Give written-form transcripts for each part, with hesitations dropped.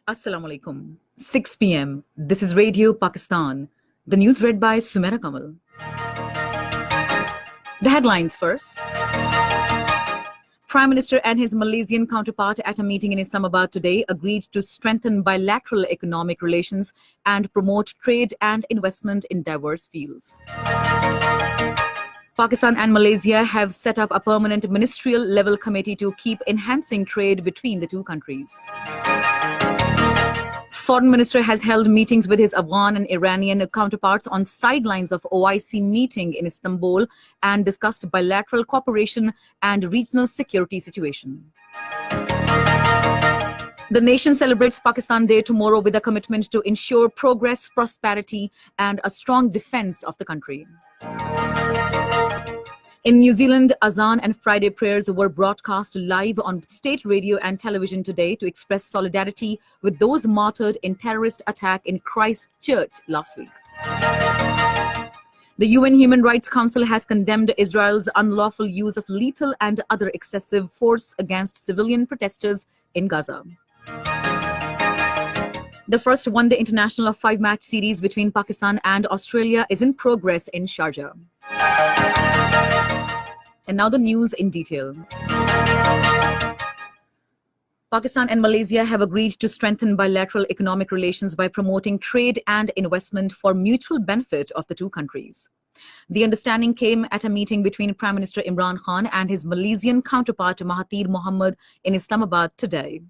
Assalamu alaikum. 6 p.m. This is Radio Pakistan. The news read by Sumera Kamal. The headlines first. Prime Minister and his Malaysian counterpart at a meeting in Islamabad today agreed to strengthen bilateral economic relations and promote trade and investment in diverse fields. Pakistan and Malaysia have set up a permanent ministerial level committee to keep enhancing trade between the two countries. Foreign Minister has held meetings with his Afghan and Iranian counterparts on sidelines of OIC meeting in Istanbul and discussed bilateral cooperation and regional security situation. The nation celebrates Pakistan Day tomorrow with a commitment to ensure progress, prosperity, and a strong defense of the country. In New Zealand, Azan and Friday prayers were broadcast live on state radio and television today to express solidarity with those martyred in terrorist attack in Christchurch last week. The UN Human Rights Council has condemned Israel's unlawful use of lethal and other excessive force against civilian protesters in Gaza. The first one-day international 5-match series between Pakistan and Australia is in progress in Sharjah. And now the news in detail. Pakistan and Malaysia have agreed to strengthen bilateral economic relations by promoting trade and investment for mutual benefit of the two countries. The understanding came at a meeting between Prime Minister Imran Khan and his Malaysian counterpart Mahathir Mohamad in Islamabad today.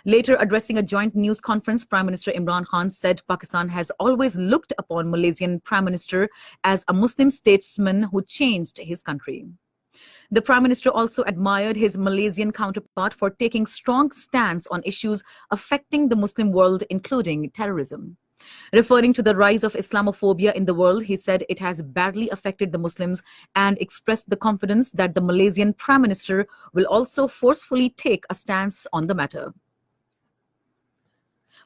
Later, addressing a joint news conference, Prime Minister Imran Khan said Pakistan has always looked upon Malaysian Prime Minister as a Muslim statesman who changed his country. The Prime Minister also admired his Malaysian counterpart for taking strong stance on issues affecting the Muslim world, including terrorism. Referring to the rise of Islamophobia in the world, he said it has badly affected the Muslims and expressed the confidence that the Malaysian Prime Minister will also forcefully take a stance on the matter.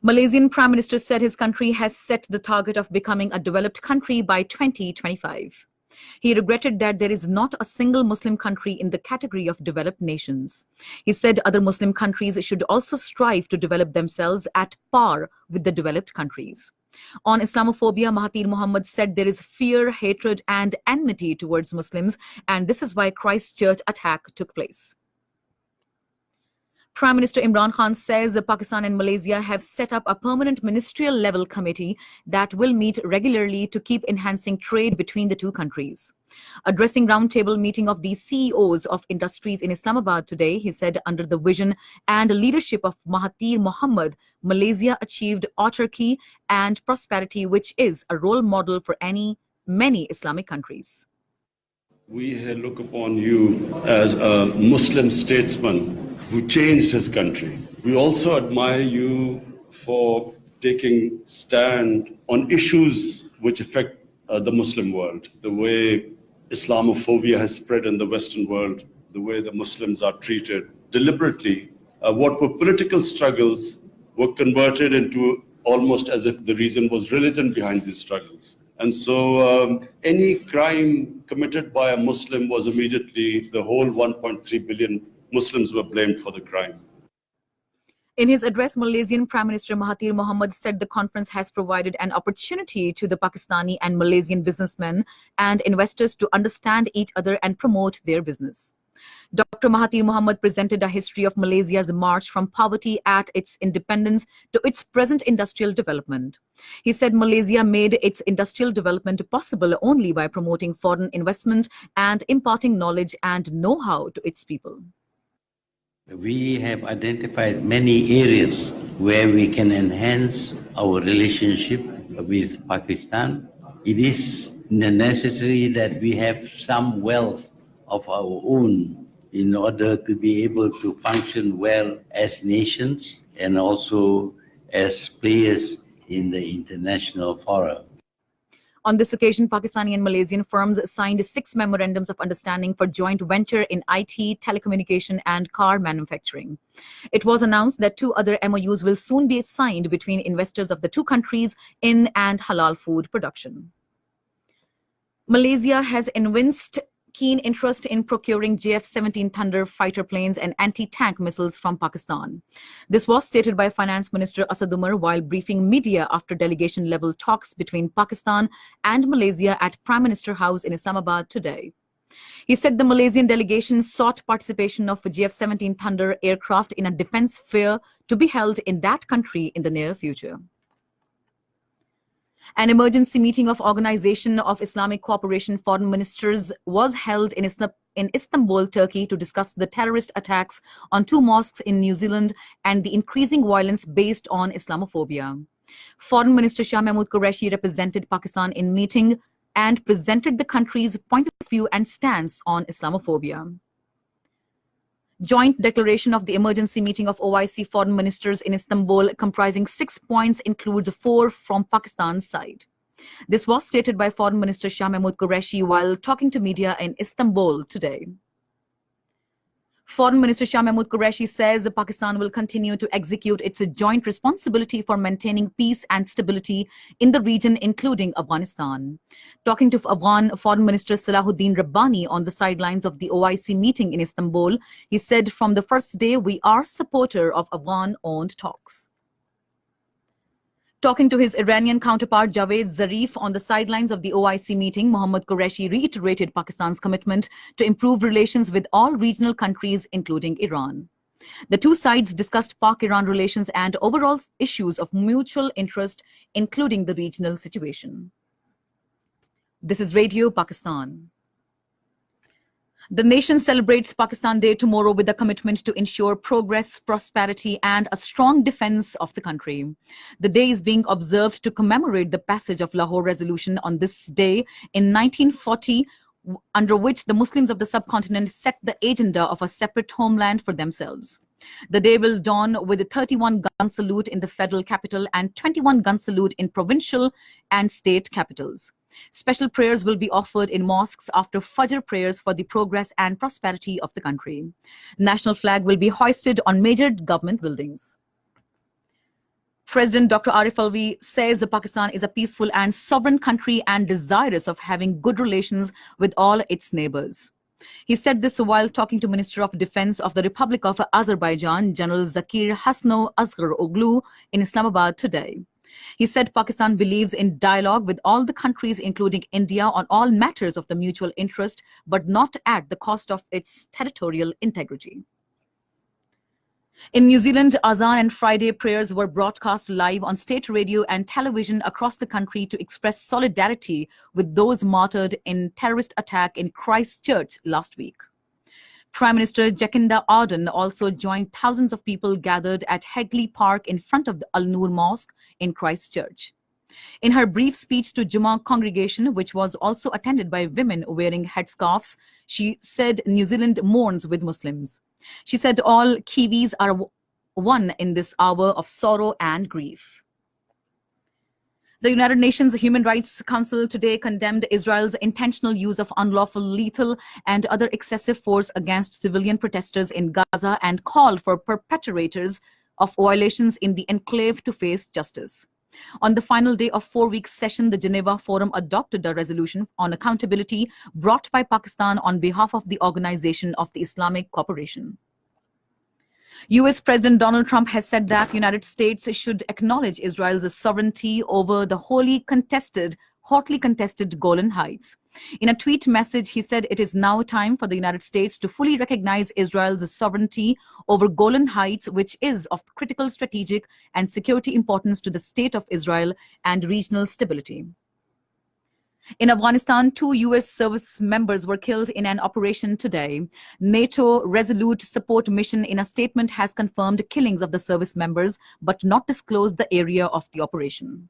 Malaysian Prime Minister said his country has set the target of becoming a developed country by 2025. He regretted that there is not a single Muslim country in the category of developed nations. He said other Muslim countries should also strive to develop themselves at par with the developed countries. On Islamophobia, Mahathir Mohamad said there is fear, hatred, and enmity towards Muslims, and this is why Christchurch attack took place. Prime Minister Imran Khan says Pakistan and Malaysia have set up a permanent ministerial level committee that will meet regularly to keep enhancing trade between the two countries. Addressing roundtable meeting of the CEOs of industries in Islamabad today, he said under the vision and leadership of Mahathir Mohamad, Malaysia achieved autarky and prosperity, which is a role model for many Islamic countries. We look upon you as a Muslim statesman who changed his country. We also admire you for taking stand on issues which affect the Muslim world, the way Islamophobia has spread in the Western world, the way the Muslims are treated deliberately. What were political struggles were converted into almost as if the reason was religion behind these struggles. And so any crime committed by a Muslim was immediately, the whole 1.3 billion Muslims were blamed for the crime. In his address, Malaysian Prime Minister Mahathir Mohamad said the conference has provided an opportunity to the Pakistani and Malaysian businessmen and investors to understand each other and promote their business. Dr. Mahathir Mohamad presented a history of Malaysia's march from poverty at its independence to its present industrial development. He said Malaysia made its industrial development possible only by promoting foreign investment and imparting knowledge and know-how to its people. We have identified many areas where we can enhance our relationship with Pakistan. It is necessary that we have some wealth of our own in order to be able to function well as nations and also as players in the international forum. On this occasion, Pakistani and Malaysian firms signed 6 memorandums of understanding for joint venture in IT, telecommunication, and car manufacturing. It was announced that 2 other MOUs will soon be signed between investors of the two countries in and halal food production. Malaysia has evinced keen interest in procuring JF-17 Thunder fighter planes and anti-tank missiles from Pakistan. This was stated by Finance Minister Asad Umar while briefing media after delegation-level talks between Pakistan and Malaysia at Prime Minister House in Islamabad today. He said the Malaysian delegation sought participation of JF-17 Thunder aircraft in a defense fair to be held in that country in the near future. An emergency meeting of Organization of Islamic Cooperation Foreign Ministers was held in Istanbul, Turkey, to discuss the terrorist attacks on 2 mosques in New Zealand and the increasing violence based on Islamophobia. Foreign Minister Shah Mahmood Qureshi represented Pakistan in meeting and presented the country's point of view and stance on Islamophobia. Joint declaration of the emergency meeting of OIC foreign ministers in Istanbul, comprising 6 points, includes 4 from Pakistan's side. This was stated by Foreign Minister Shah Mahmood Qureshi while talking to media in Istanbul today. Foreign Minister Shah Mahmood Qureshi says Pakistan will continue to execute its joint responsibility for maintaining peace and stability in the region, including Afghanistan. Talking to Afghan Foreign Minister Salahuddin Rabbani on the sidelines of the OIC meeting in Istanbul, he said, "From the first day, we are supporter of Afghan-owned talks." Talking to his Iranian counterpart Javed Zarif on the sidelines of the OIC meeting, Mohammad Qureshi reiterated Pakistan's commitment to improve relations with all regional countries, including Iran. The 2 sides discussed Pak-Iran relations and overall issues of mutual interest, including the regional situation. This is Radio Pakistan. The nation celebrates Pakistan Day tomorrow with a commitment to ensure progress, prosperity, and a strong defense of the country. The day is being observed to commemorate the passage of Lahore Resolution on this day in 1940, under which the Muslims of the subcontinent set the agenda of a separate homeland for themselves. The day will dawn with a 31-gun salute in the federal capital and 21-gun salute in provincial and state capitals. Special prayers will be offered in mosques after Fajr prayers for the progress and prosperity of the country. National flag will be hoisted on major government buildings. President Dr. Arif Alvi says Pakistan is a peaceful and sovereign country and desirous of having good relations with all its neighbors. He said this while talking to Minister of Defense of the Republic of Azerbaijan, General Zakir Hasno Asghar Oglu, in Islamabad today. He said Pakistan believes in dialogue with all the countries, including India, on all matters of the mutual interest, but not at the cost of its territorial integrity. In New Zealand, Azan and Friday prayers were broadcast live on state radio and television across the country to express solidarity with those martyred in terrorist attack in Christchurch last week. Prime Minister Jacinda Ardern also joined thousands of people gathered at Hagley Park in front of the Al-Noor Mosque in Christchurch. In her brief speech to Jummah congregation, which was also attended by women wearing headscarves, she said New Zealand mourns with Muslims. She said all Kiwis are one in this hour of sorrow and grief. The United Nations Human Rights Council today condemned Israel's intentional use of unlawful, lethal, and other excessive force against civilian protesters in Gaza and called for perpetrators of violations in the enclave to face justice. On the final day of 4-week session, the Geneva Forum adopted a resolution on accountability brought by Pakistan on behalf of the Organization of the Islamic Cooperation. U.S. President Donald Trump has said that the United States should acknowledge Israel's sovereignty over the hotly contested Golan Heights. In a tweet message, he said it is now time for the United States to fully recognize Israel's sovereignty over Golan Heights, which is of critical strategic and security importance to the state of Israel and regional stability. In Afghanistan, 2 U.S. service members were killed in an operation today. NATO Resolute Support Mission in a statement has confirmed killings of the service members but not disclosed the area of the operation.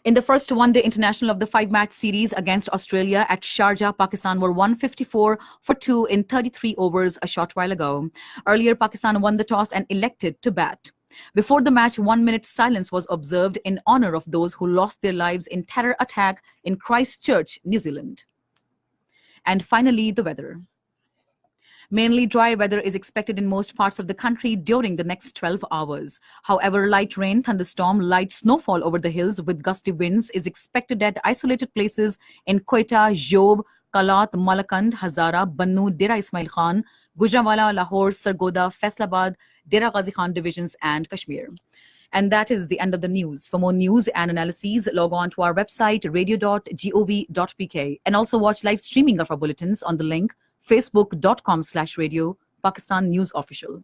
In the first one-day international of the 5-match series against Australia at Sharjah, Pakistan were 154 for 2 in 33 overs a short while ago. Earlier, Pakistan won the toss and elected to bat. Before the match, 1-minute silence was observed in honor of those who lost their lives in terror attack in Christchurch, New Zealand. And finally, the weather. Mainly dry weather is expected in most parts of the country during the next 12 hours. However, light rain, thunderstorm, light snowfall over the hills with gusty winds is expected at isolated places in Quetta, Job, Kalat, Malakand, Hazara, Bannu, Dera Ismail Khan, Gujranwala, Lahore, Sargoda, Faisalabad, Dera Ghazi Khan divisions, and Kashmir. And that is the end of the news. For more news and analyses, log on to our website, radio.gov.pk, and also watch live streaming of our bulletins on the link facebook.com/radio Pakistan News Official.